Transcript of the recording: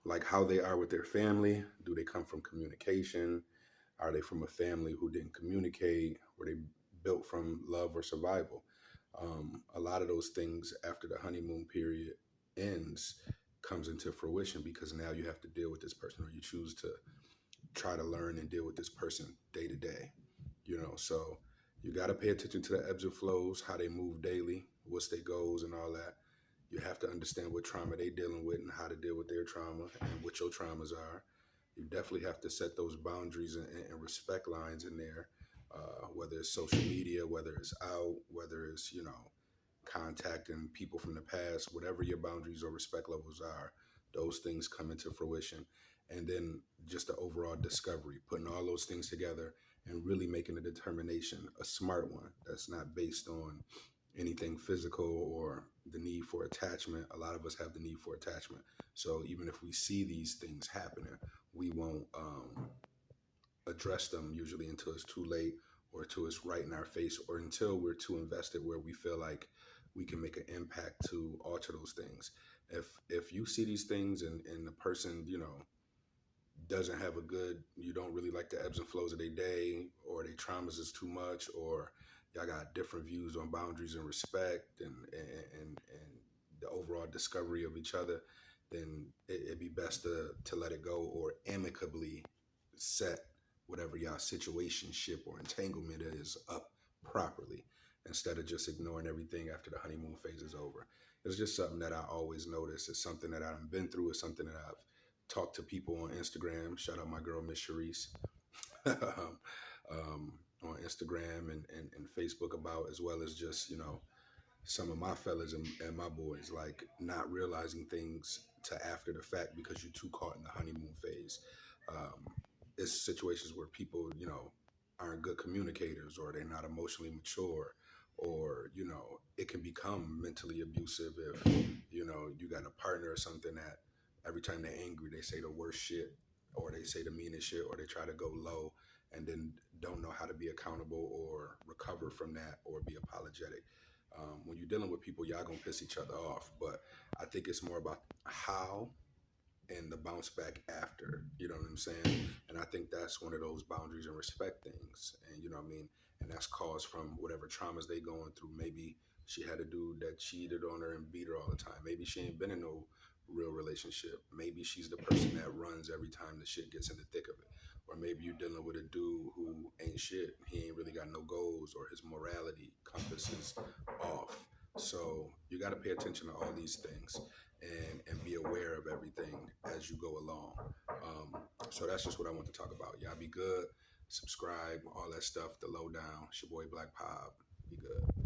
like how they are with their family. Do they come from communication? Are they from a family who didn't communicate? Were they built from love or survival? A lot of those things after the honeymoon period ends comes into fruition because now you have to deal with this person, or you choose to try to learn and deal with this person day to day. So you got to pay attention to the ebbs and flows, how they move daily, what's their goals and all that. You have to understand what trauma they dealing with and how to deal with their trauma and what your traumas are. You definitely have to set those boundaries and respect lines in there, whether it's social media, whether it's out, whether it's, contacting people from the past, whatever your boundaries or respect levels are, those things come into fruition. And then just the overall discovery, putting all those things together and really making a determination, a smart one that's not based on anything physical or the need for attachment. A lot of us have the need for attachment. So even if we see these things happening, we won't address them usually until it's too late, or until it's right in our face, or until we're too invested where we feel like we can make an impact to alter those things. If you see these things and the person, doesn't have a good, you don't really like the ebbs and flows of their day, or their traumas is too much, or y'all got different views on boundaries and respect and the overall discovery of each other, then it'd be best to let it go, or amicably set whatever y'all situationship or entanglement is up properly, instead of just ignoring everything after the honeymoon phase is over. It's just something that I always notice. It's something that I've been through. It's something that I've talked to people on Instagram. Shout out my girl, Miss Sharice, on Instagram and Facebook about, as well as just, some of my fellas and my boys, like not realizing things to after the fact because you're too caught in the honeymoon phase. Um, it's situations where people, aren't good communicators, or they're not emotionally mature, or, it can become mentally abusive if, you got a partner or something that every time they're angry, they say the worst shit, or they say the meanest shit, or they try to go low and then don't know how to be accountable or recover from that or be apologetic. When you're dealing with people, y'all gonna piss each other off, but I think it's more about how and the bounce back after, you know what I'm saying? And I think that's one of those boundaries and respect things. And you know what I mean? And that's caused from whatever traumas they going through. Maybe she had a dude that cheated on her and beat her all the time. Maybe she ain't been in no real relationship. Maybe she's the person that runs every time the shit gets in the thick of it. Or maybe you're dealing with a dude who ain't shit. He ain't really got no goals, or his morality compass is off. So you got to pay attention to all these things and be aware of everything as you go along. So that's just what I want to talk about. Y'all be good, subscribe, all that stuff, the lowdown. It's your boy Black Pop. Be good.